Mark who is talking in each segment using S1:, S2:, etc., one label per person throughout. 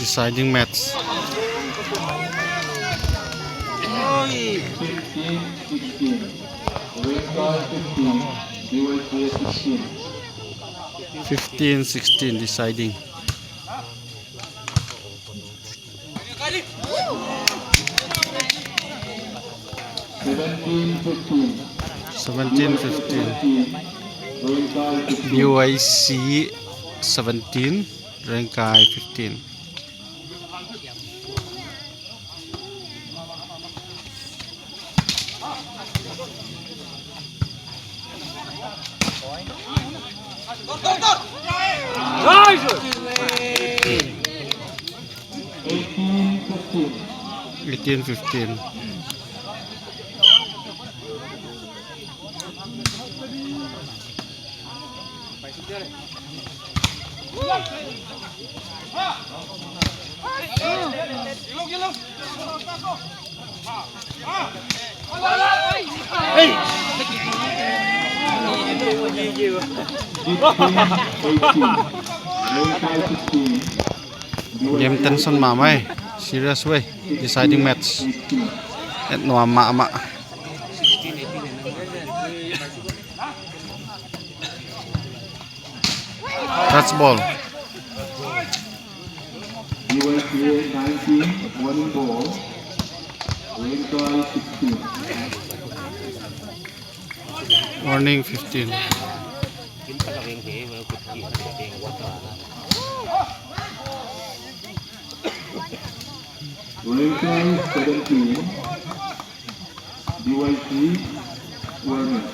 S1: deciding match. 15-16 deciding. 17-15. BYC 17, Rengkai 15. Nice. 18-15. Game tension ma mai serious way deciding match at no ama touch ball.
S2: BYC 19 winning ball. Rengkai 16.
S1: Warning 15.
S2: Rengkai 17. BYC warning.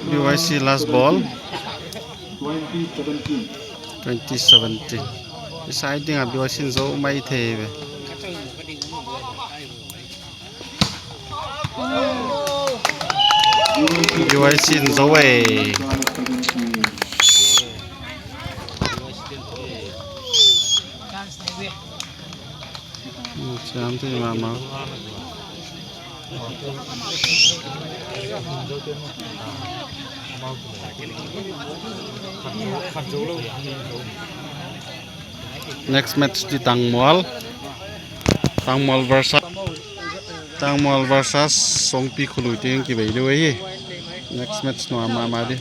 S1: BYC last ball
S2: 2017.
S1: 2017. Deciding BYC zo mai the ve. BYC zo we. Cham tu mama. Next match di Tangmol versus Songpi Khului Ting ki bai loi. Next match no ama ma di.